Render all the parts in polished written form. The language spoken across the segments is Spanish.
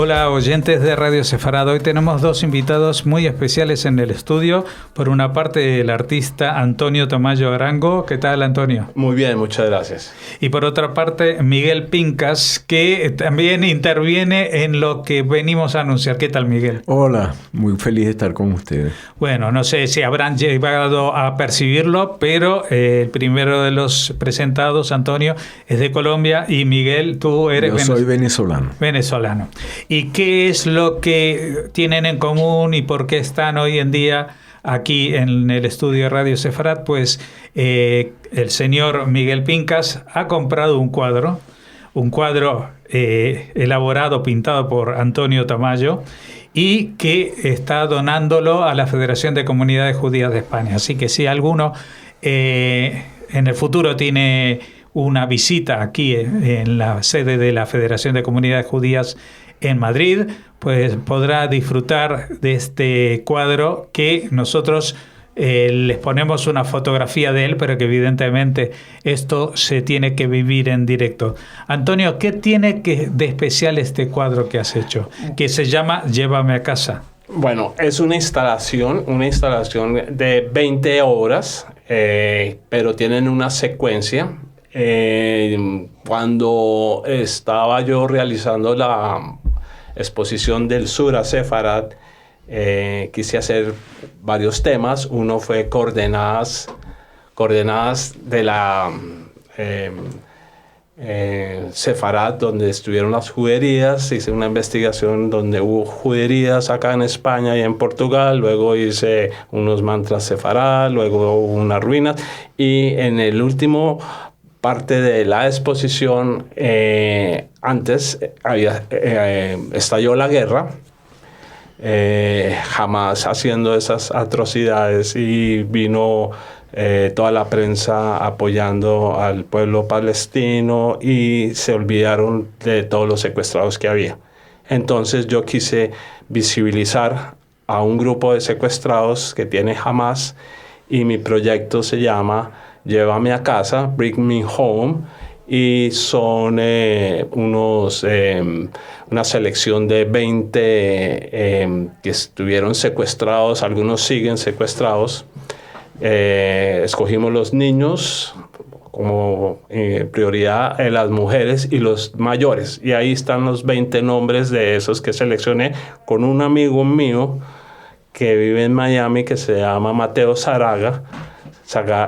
Hola oyentes de Radio Sefarad, hoy tenemos dos invitados muy especiales en el estudio. Por una parte el artista Antonio Tamayo Arango. ¿Qué tal, Antonio? Muy bien, muchas gracias. Y por otra parte Miguel Pincas, que también interviene en lo que venimos a anunciar. ¿Qué tal, Miguel? Hola, muy feliz de estar con ustedes. Bueno, no sé si habrán llegado a percibirlo, pero el primero de los presentados, Antonio, es de Colombia y Miguel, tú eres... Yo soy venezolano. Venezolano. ¿Y qué es lo que tienen en común y por qué están hoy en día aquí en el estudio de Radio Sefarad? Pues el señor Miguel Pincas ha comprado un cuadro elaborado, pintado por Antonio Tamayo, y que está donándolo a la Federación de Comunidades Judías de España. Así que si alguno en el futuro tiene una visita aquí en la sede de la Federación de Comunidades Judías en Madrid, pues podrá disfrutar de este cuadro que nosotros les ponemos una fotografía de él, pero que evidentemente esto se tiene que vivir en directo. Antonio, ¿qué tiene de especial este cuadro que has hecho, que se llama Llévame a casa? Bueno, es una instalación de 20 obras, pero tienen una secuencia. Cuando estaba yo realizando la exposición del Sura Sefarad, quise hacer varios temas. Uno fue coordenadas de la Sefarad, donde estuvieron las juderías. Hice una investigación donde hubo juderías acá en España y en Portugal. Luego hice unos mantras Sefarad, luego hubo unas ruinas. Y en el último parte de la exposición, antes estalló la guerra, Hamas haciendo esas atrocidades, y vino toda la prensa apoyando al pueblo palestino y se olvidaron de todos los secuestrados que había. Entonces yo quise visibilizar a un grupo de secuestrados que tiene Hamas, y mi proyecto se llama Llévame a casa, Bring Me Home, y son una selección de 20 que estuvieron secuestrados, algunos siguen secuestrados. Escogimos los niños como prioridad, las mujeres y los mayores, y ahí están los 20 nombres de esos que seleccioné con un amigo mío que vive en Miami, que se llama Mateo Zaraga,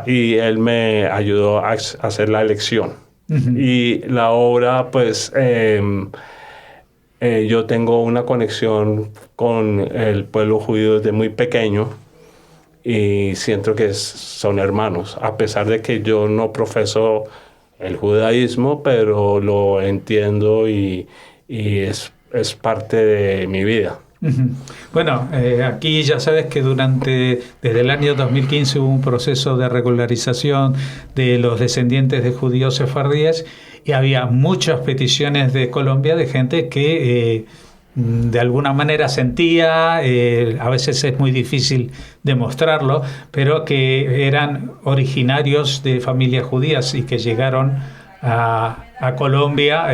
y él me ayudó a hacer la elección. Uh-huh. Y la obra, pues, yo tengo una conexión con el pueblo judío desde muy pequeño, y siento que son hermanos, a pesar de que yo no profeso el judaísmo, pero lo entiendo y es parte de mi vida. Uh-huh. Bueno, aquí ya sabes que desde el año 2015 hubo un proceso de regularización de los descendientes de judíos sefardíes, y había muchas peticiones de Colombia de gente que de alguna manera sentía, a veces es muy difícil demostrarlo, pero que eran originarios de familias judías y que llegaron a Colombia,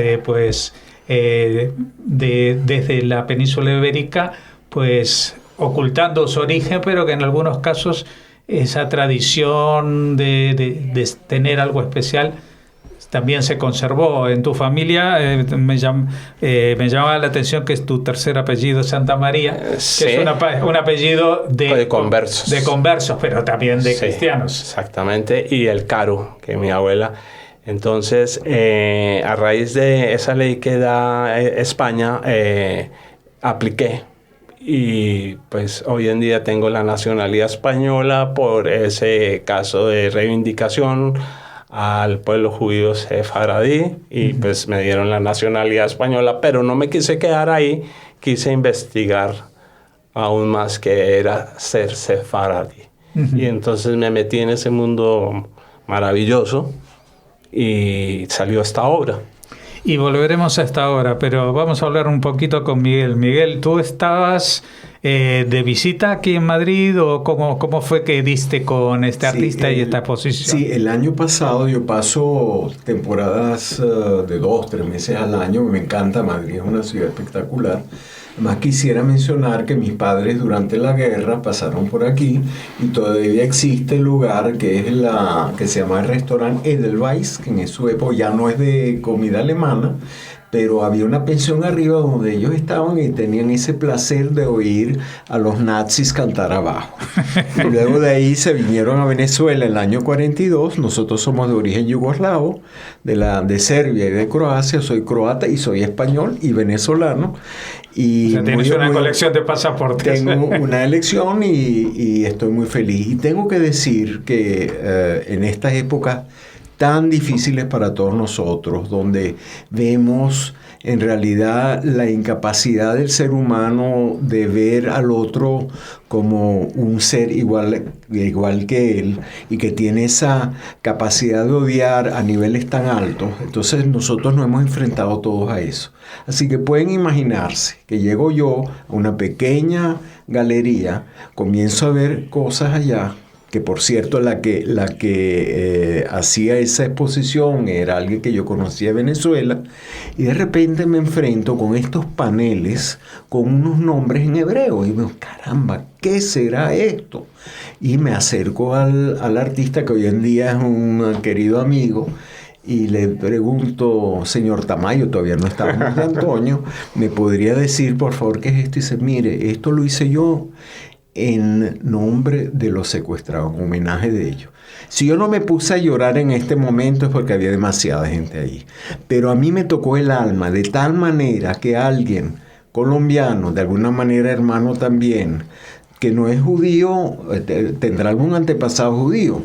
desde la península ibérica, pues ocultando su origen, pero que en algunos casos esa tradición de tener algo especial también se conservó. En tu familia me llamaba la atención que es tu tercer apellido, Santa María, sí, que es un apellido de conversos, pero también de cristianos. Exactamente, y el Caro, que es mi abuela. Entonces, a raíz de esa ley que da España, apliqué, y pues hoy en día tengo la nacionalidad española por ese caso de reivindicación al pueblo judío sefaradí, y pues me dieron la nacionalidad española, pero no me quise quedar ahí, quise investigar aún más qué era ser sefaradí. Uh-huh. Y entonces me metí en ese mundo maravilloso y salió esta obra. Y volveremos a esta obra, pero vamos a hablar un poquito con Miguel. Miguel, tú estabas de visita aquí en Madrid, o cómo fue que diste con este artista y esta exposición? Sí, el año pasado yo paso temporadas de 2-3 meses al año. Me encanta Madrid, es una ciudad espectacular. Además quisiera mencionar que mis padres durante la guerra pasaron por aquí y todavía existe el lugar que se llama el restaurante Edelweiss, que en su época ya no es de comida alemana, pero había una pensión arriba donde ellos estaban y tenían ese placer de oír a los nazis cantar abajo. Y luego de ahí se vinieron a Venezuela en el año 42. Nosotros somos de origen yugoslavo, de Serbia y de Croacia. Soy croata y soy español y venezolano. Y o sea, tienes una colección de pasaportes. Tengo una elección y estoy muy feliz. Y tengo que decir que en estas épocas tan difíciles para todos nosotros, donde vemos en realidad la incapacidad del ser humano de ver al otro como un ser igual que él, y que tiene esa capacidad de odiar a niveles tan altos. Entonces nosotros nos hemos enfrentado todos a eso. Así que pueden imaginarse que llego yo a una pequeña galería, comienzo a ver cosas allá, que por cierto la que hacía esa exposición era alguien que yo conocía de Venezuela, y de repente me enfrento con estos paneles con unos nombres en hebreo y digo, caramba, ¿qué será esto? Y me acerco al artista, que hoy en día es un querido amigo, y le pregunto, señor Tamayo, todavía no estábamos de Antonio, ¿me podría decir por favor qué es esto? Y dice, mire, esto lo hice yo en nombre de los secuestrados, en homenaje de ellos. Si yo no me puse a llorar en este momento es porque había demasiada gente ahí. Pero a mí me tocó el alma de tal manera que alguien colombiano, de alguna manera hermano también, que no es judío, tendrá algún antepasado judío,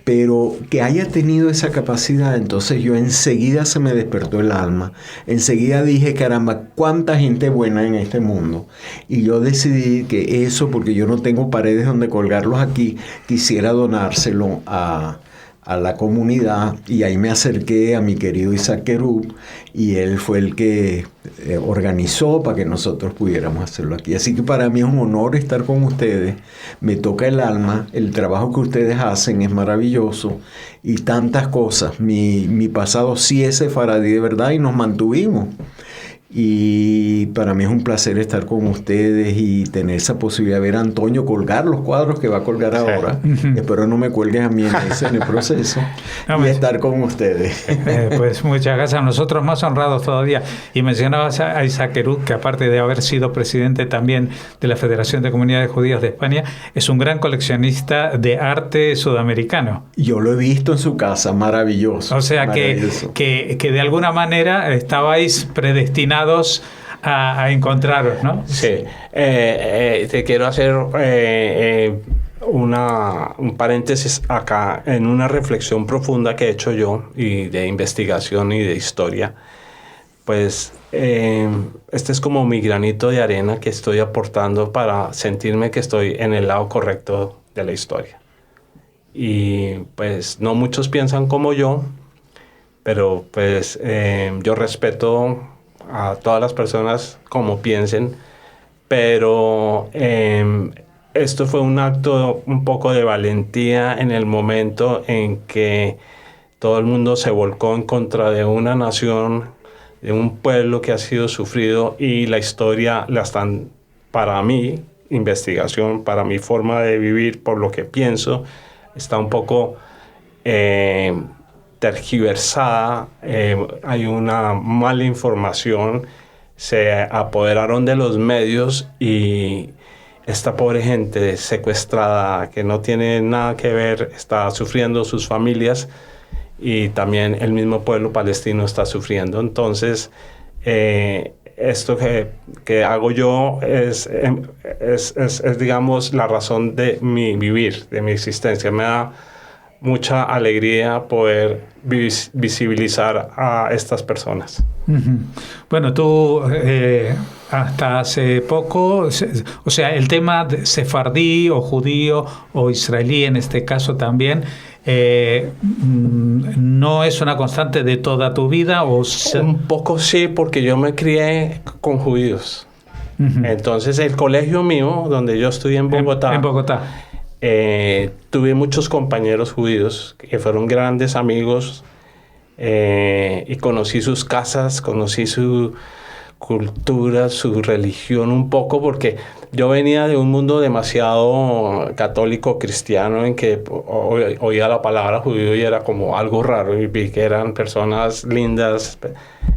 pero que haya tenido esa capacidad, entonces yo enseguida se me despertó el alma. Enseguida dije, caramba, cuánta gente buena en este mundo. Y yo decidí que eso, porque yo no tengo paredes donde colgarlos aquí, quisiera donárselo a la comunidad, y ahí me acerqué a mi querido Isaac Kerub, y él fue el que organizó para que nosotros pudiéramos hacerlo aquí. Así que para mí es un honor estar con ustedes, me toca el alma, el trabajo que ustedes hacen es maravilloso, y tantas cosas. Mi pasado sí es sefaradí de verdad, y nos mantuvimos. Y para mí es un placer estar con ustedes y tener esa posibilidad de ver a Antonio colgar los cuadros que va a colgar ahora. Espero no me cuelgues a mí en el proceso. Y estar con ustedes. Pues muchas gracias. Nosotros más honrados todavía. Y mencionabas a Isaac Kerub, que aparte de haber sido presidente también de la Federación de Comunidades Judías de España, es un gran coleccionista de arte sudamericano. Yo lo he visto en su casa, maravilloso. O sea, maravilloso. que de alguna manera estabais predestinados a encontraros, ¿no? Sí. Te quiero hacer un paréntesis acá en una reflexión profunda que he hecho yo, y de investigación y de historia. Pues este es como mi granito de arena que estoy aportando para sentirme que estoy en el lado correcto de la historia. Y pues no muchos piensan como yo, pero pues yo respeto a todas las personas como piensen, pero esto fue un acto un poco de valentía en el momento en que todo el mundo se volcó en contra de una nación, de un pueblo que ha sido sufrido, y la historia la están, para mi investigación, para mi forma de vivir, por lo que pienso, está un poco tergiversada, hay una mala información, se apoderaron de los medios, y esta pobre gente secuestrada que no tiene nada que ver está sufriendo, sus familias, y también el mismo pueblo palestino está sufriendo. Entonces esto que hago yo es digamos la razón de mi vivir, de mi existencia. Me da mucha alegría poder visibilizar a estas personas. Bueno, tú hasta hace poco, o sea, el tema de sefardí o judío o israelí en este caso también, ¿no es una constante de toda tu vida? Un poco sí, porque yo me crié con judíos. Entonces el colegio mío, donde yo estudié en Bogotá, tuve muchos compañeros judíos que fueron grandes amigos, y conocí sus casas, conocí su cultura, su religión un poco, porque yo venía de un mundo demasiado católico cristiano en que oía la palabra judío y era como algo raro, y vi que eran personas lindas.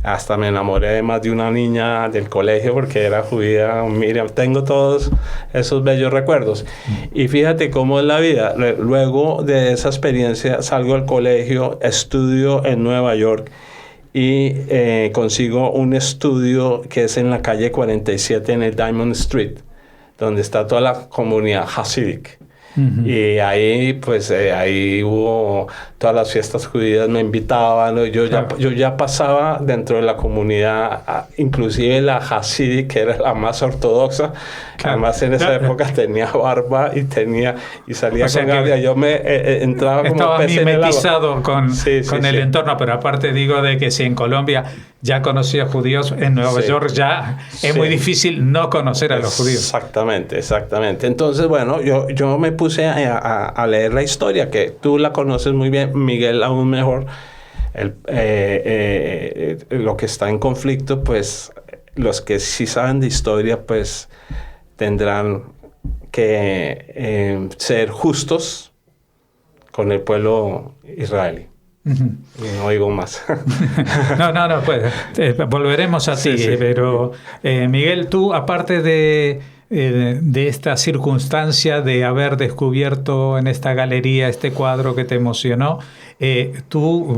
Hasta me enamoré de más de una niña del colegio porque era judía. Miriam, tengo todos esos bellos recuerdos. Y fíjate cómo es la vida. Luego de esa experiencia salgo del colegio, estudio en Nueva York y consigo un estudio que es en la calle 47 en el Diamond Street, donde está toda la comunidad Hasidic. Y ahí, pues, ahí hubo todas las fiestas judías, me invitaban, ¿no? Yo ya pasaba dentro de la comunidad, inclusive la Hasidic, que era la más ortodoxa. Además, en esa época tenía barba y salía con gabia. Yo me entraba como pez en el agua. Estaba mimetizado con el entorno, pero aparte digo de que si en Colombia ya conocía judíos, en Nueva York ya es muy difícil no conocer a los judíos. Exactamente. Entonces, bueno, yo me puse a leer la historia, que tú la conoces muy bien, Miguel aún mejor. Lo que está en conflicto, pues los que sí saben de historia, pues tendrán que ser justos con el pueblo israelí. No oigo más. No, pues volveremos a ti, pero Miguel, tú, aparte de esta circunstancia de haber descubierto en esta galería este cuadro que te emocionó, tú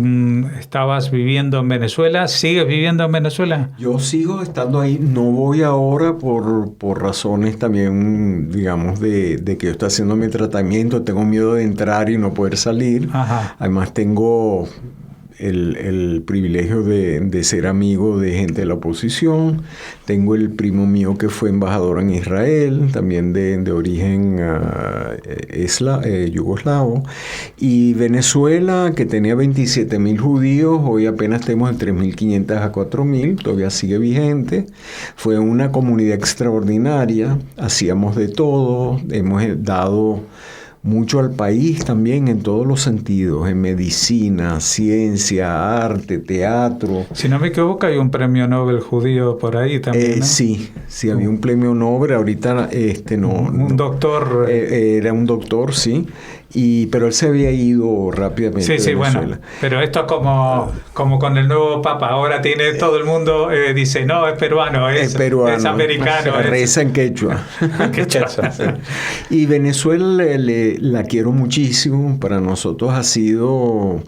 estabas viviendo en Venezuela. ¿Sigues viviendo en Venezuela? Yo sigo estando ahí. No voy ahora por razones también, digamos, de que yo estoy haciendo mi tratamiento. Tengo miedo de entrar y no poder salir. Ajá. Además tengo el privilegio de ser amigo de gente de la oposición. Tengo el primo mío que fue embajador en Israel, también de origen yugoslavo. Y Venezuela, que tenía 27,000 judíos, hoy apenas tenemos de 3.500 a 4.000, todavía sigue vigente. Fue una comunidad extraordinaria, hacíamos de todo, hemos dado mucho al país también en todos los sentidos, en medicina, ciencia, arte, teatro. Si no me equivoco, hay un premio Nobel judío por ahí también, ¿no? Sí, había un premio Nobel, ahorita un doctor. Era un doctor, sí. Pero él se había ido rápidamente de Venezuela. Bueno, pero esto es como con el nuevo Papa. Ahora tiene todo el mundo, dice, no, es peruano, es americano. Reza en quechua. Sí. Y Venezuela la quiero muchísimo. Para nosotros ha sido,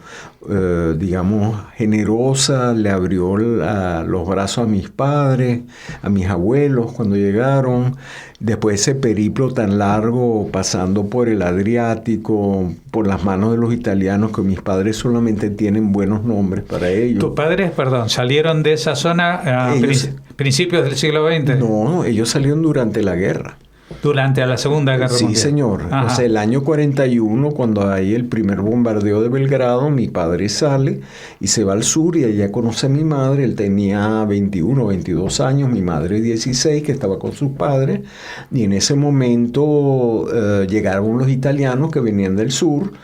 digamos, generosa. Le abrió los brazos a mis padres, a mis abuelos cuando llegaron. Después de ese periplo tan largo, pasando por el Adriático, por las manos de los italianos, que mis padres solamente tienen buenos nombres para ellos. ¿Tus padres, salieron de esa zona a principios del siglo XX? No, ellos salieron durante la guerra. Durante la Segunda Guerra Mundial. Sí, señor. Ajá. O sea, el año 41, cuando hay el primer bombardeo de Belgrado, mi padre sale y se va al sur y allá conoce a mi madre. Él tenía 21, 22 años, mi madre 16, que estaba con sus padres. Y en ese momento llegaron los italianos que venían del sur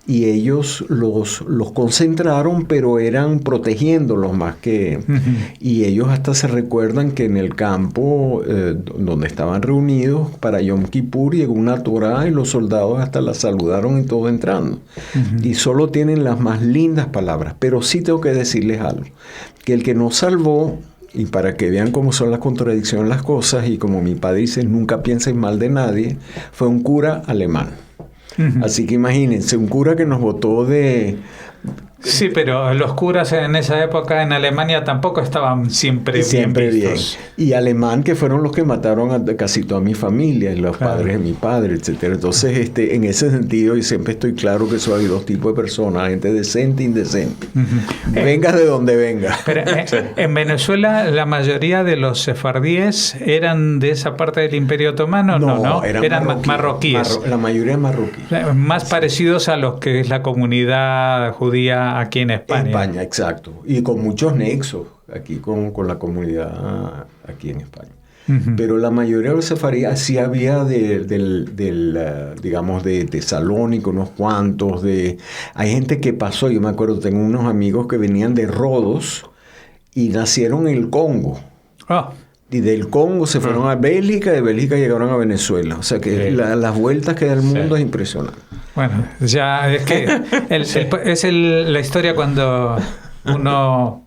y ellos los concentraron, pero eran protegiéndolos más que... Y ellos hasta se recuerdan que en el campo donde estaban reunidos para Yom Kippur llegó una Torá y los soldados hasta la saludaron y todo entrando. Y solo tienen las más lindas palabras. Pero sí tengo que decirles algo, que el que nos salvó, y para que vean cómo son las contradicciones las cosas, y como mi padre dice, nunca piensen mal de nadie, fue un cura alemán. Así que imagínense, un cura que nos botó de... Sí, pero los curas en esa época en Alemania tampoco estaban siempre bien vistos. Y alemán, que fueron los que mataron a casi toda mi familia, y los padres de mi padre, etcétera. Entonces, en ese sentido, y siempre estoy claro que hay dos tipos de personas, gente decente e indecente. Venga de donde venga. Pero en Venezuela, la mayoría de los sefardíes eran de esa parte del Imperio Otomano, ¿no? Eran marroquíes. La mayoría marroquíes. Más parecidos a los que es la comunidad judía aquí en España. España, exacto. Y con muchos nexos aquí con la comunidad aquí en España. pero la mayoría de los sefaríes sí había digamos, de Tesalónica, unos cuantos. Hay gente que pasó, yo me acuerdo, tengo unos amigos que venían de Rodos y nacieron en el Congo. Ah. Y del Congo se fueron a Bélgica, de Bélgica llegaron a Venezuela. O sea que las vueltas que da el mundo es impresionante. Bueno, ya es que la historia cuando uno,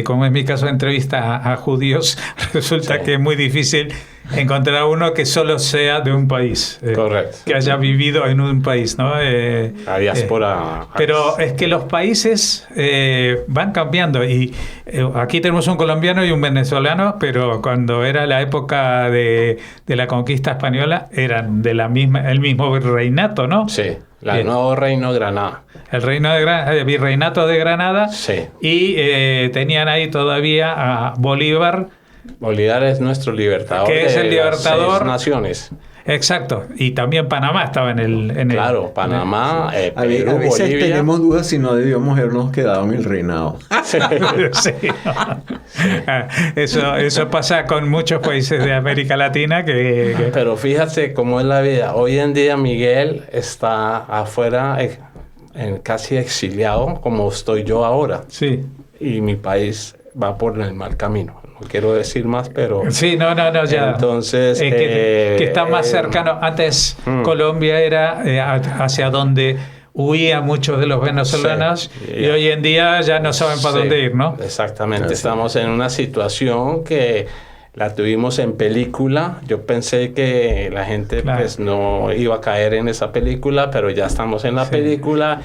como en mi caso, entrevista a judíos, resulta que es muy difícil encontrar uno que solo sea de un país. Correcto. Que haya vivido en un país, ¿no? La diáspora. Pero es que los países van cambiando y aquí tenemos un colombiano y un venezolano, pero cuando era la época de la conquista española eran de el mismo virreinato, ¿no? Sí, el nuevo reino de Granada. El reino de virreinato de Granada. Sí. Y tenían ahí todavía a Bolívar. Bolívar es nuestro libertador. Que es el libertador. Las 6 naciones. Exacto. Y también Panamá estaba en el Claro, Panamá, Perú, a veces Bolivia. tenemos dudas si no debíamos habernos quedado en el reinado. Sí. Eso pasa con muchos países de América Latina que... Pero fíjate cómo es la vida. Hoy en día Miguel está afuera, casi exiliado, como estoy yo ahora. Sí. Y mi país va por el mal camino. No quiero decir más, pero... Sí, no, ya. Entonces... que está más cercano. Antes Colombia era hacia donde huían muchos de los venezolanos y hoy en día ya no saben para dónde ir, ¿no? Exactamente. Estamos en una situación que la tuvimos en película. Yo pensé que la gente pues no iba a caer en esa película, pero ya estamos en la película.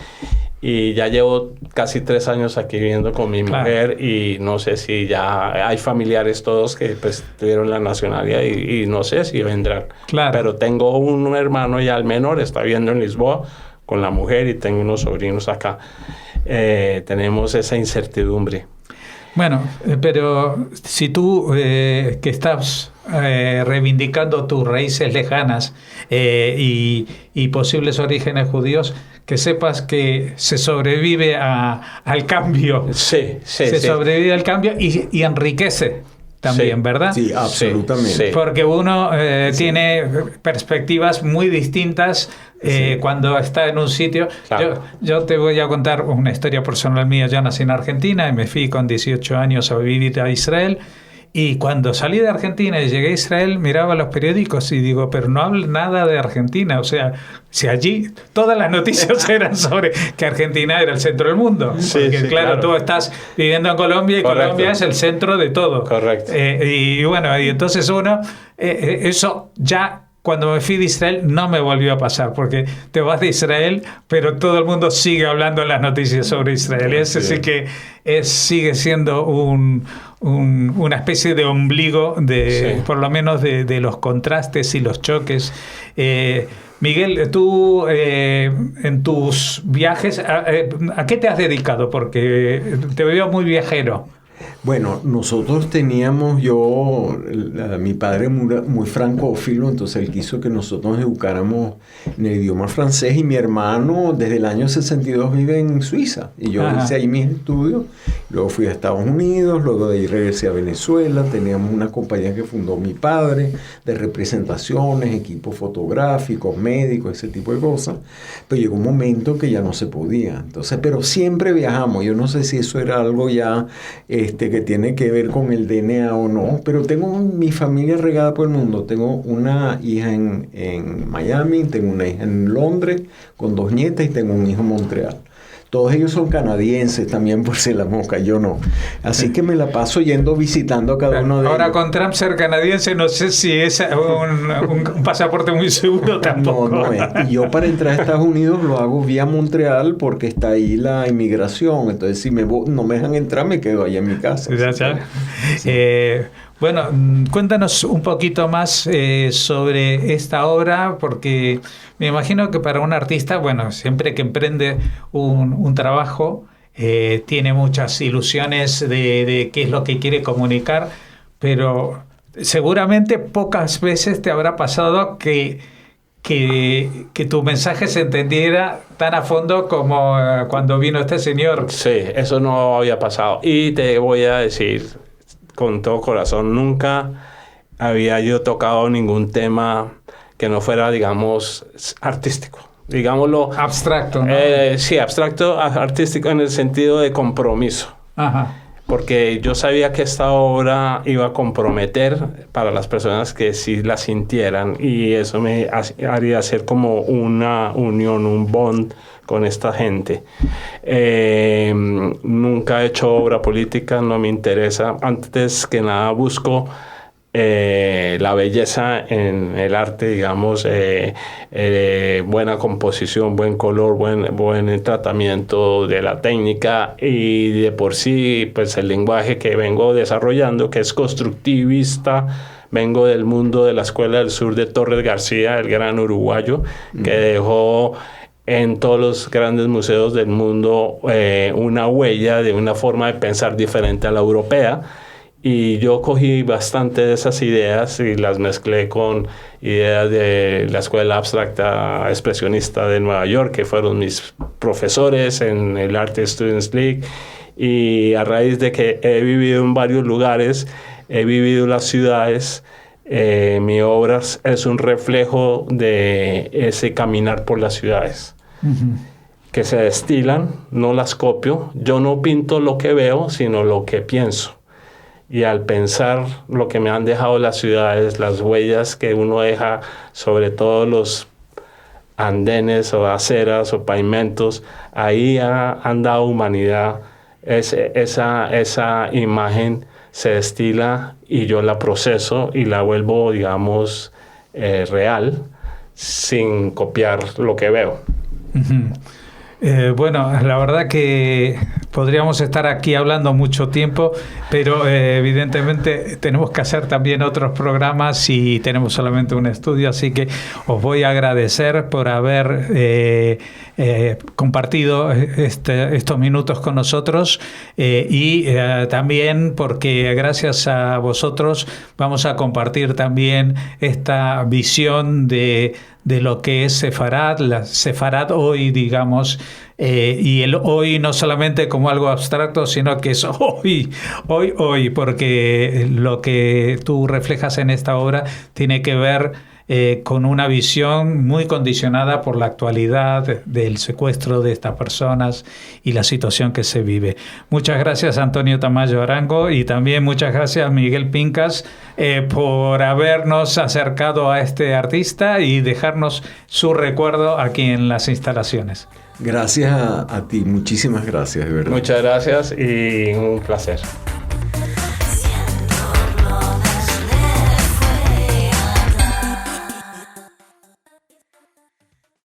Y ya llevo casi 3 años aquí viviendo con mi mujer y no sé si ya hay familiares todos que pues tuvieron la nacionalidad y no sé si vendrán. Claro. Pero tengo un hermano ya, el menor, está viviendo en Lisboa con la mujer y tengo unos sobrinos acá. Tenemos esa incertidumbre. Bueno, pero si tú que estás reivindicando tus raíces lejanas y posibles orígenes judíos, que sepas que se sobrevive al cambio. Se sobrevive al cambio y enriquece también, ¿verdad? Sí, absolutamente. Sí. Porque uno tiene perspectivas muy distintas cuando está en un sitio. Claro. Yo te voy a contar una historia personal mía. Yo nací en Argentina y me fui con 18 años a vivir a Israel. Y cuando salí de Argentina y llegué a Israel, miraba los periódicos y digo, pero no habla nada de Argentina. O sea, si allí todas las noticias eran sobre que Argentina era el centro del mundo. Porque claro, tú estás viviendo en Colombia y Colombia es el centro de todo. Correcto. Y bueno, y entonces uno, eso ya... Cuando me fui de Israel no me volvió a pasar, porque te vas de Israel, pero todo el mundo sigue hablando en las noticias sobre Israel. Ese sí que sigue siendo una especie de ombligo, por lo menos de los contrastes y los choques. Miguel, tú en tus viajes, ¿a qué te has dedicado? Porque te veo muy viajero. Bueno, nosotros teníamos, mi padre muy francófilo, entonces él quiso que nosotros nos educáramos en el idioma francés y mi hermano desde el año 62 vive en Suiza y yo hice ahí mis estudios, luego fui a Estados Unidos, luego de ahí regresé a Venezuela, teníamos una compañía que fundó mi padre de representaciones, equipos fotográficos, médicos, ese tipo de cosas, pero llegó un momento que ya no se podía, entonces, pero siempre viajamos, yo no sé si eso era algo ya que tiene que ver con el DNA o no, pero tengo mi familia regada por el mundo. Tengo una hija en Miami, tengo una hija en Londres con 2 nietas y tengo un hijo en Montreal. Todos ellos son canadienses también, por si la mosca, yo no. Así que me la paso visitando a cada uno de ellos. Ahora con Trump ser canadiense no sé si es un pasaporte muy seguro tampoco. No es. Y yo para entrar a Estados Unidos lo hago vía Montreal porque está ahí la inmigración. Entonces si no me dejan entrar me quedo allá en mi casa. Ya. Sí. Bueno, cuéntanos un poquito más sobre esta obra, porque me imagino que para un artista, bueno, siempre que emprende un trabajo, tiene muchas ilusiones de qué es lo que quiere comunicar, pero seguramente pocas veces te habrá pasado que tu mensaje se entendiera tan a fondo como cuando vino este señor. Sí, eso no había pasado. Y te voy a decir con todo corazón, nunca había yo tocado ningún tema que no fuera, digamos, artístico. Digámoslo. Abstracto, ¿no? Sí, abstracto, artístico en el sentido de compromiso. Ajá. Porque yo sabía que esta obra iba a comprometer para las personas que sí la sintieran, y eso me haría hacer como una unión, un bond con esta gente. Nunca he hecho obra política, no me interesa. Antes que nada busco la belleza en el arte, digamos, buena composición, buen color, buen tratamiento de la técnica, y de por sí, pues el lenguaje que vengo desarrollando, que es constructivista. Vengo del mundo de la Escuela del Sur de Torres García, el gran uruguayo, que dejó en todos los grandes museos del mundo una huella de una forma de pensar diferente a la europea. Y yo cogí bastante de esas ideas y las mezclé con ideas de la Escuela Abstracta Expresionista de Nueva York, que fueron mis profesores en el Art Students League. Y a raíz de que he vivido en varios lugares, he vivido en las ciudades, mi obra es un reflejo de ese caminar por las ciudades. Uh-huh. Que se destilan, no las copio. Yo no pinto lo que veo, sino lo que pienso. Y al pensar lo que me han dejado las ciudades, las huellas que uno deja sobre todos los andenes o aceras o pavimentos, ahí han dado humanidad. Esa imagen se destila y yo la proceso y la vuelvo, digamos, real, sin copiar lo que veo. Uh-huh. Bueno, la verdad que podríamos estar aquí hablando mucho tiempo, pero evidentemente tenemos que hacer también otros programas y tenemos solamente un estudio, así que os voy a agradecer por haber compartido estos minutos con nosotros, y también porque gracias a vosotros vamos a compartir también esta visión de lo que es Sefarad, la Sefarad hoy, digamos, y el hoy no solamente como algo abstracto, sino que es hoy, porque lo que tú reflejas en esta obra tiene que ver con una visión muy condicionada por la actualidad del secuestro de estas personas y la situación que se vive. Muchas gracias, Antonio Tamayo Arango, y también muchas gracias, Miguel Pincas, por habernos acercado a este artista y dejarnos su recuerdo aquí en las instalaciones. Gracias a ti, muchísimas gracias, de verdad. Muchas gracias y un placer.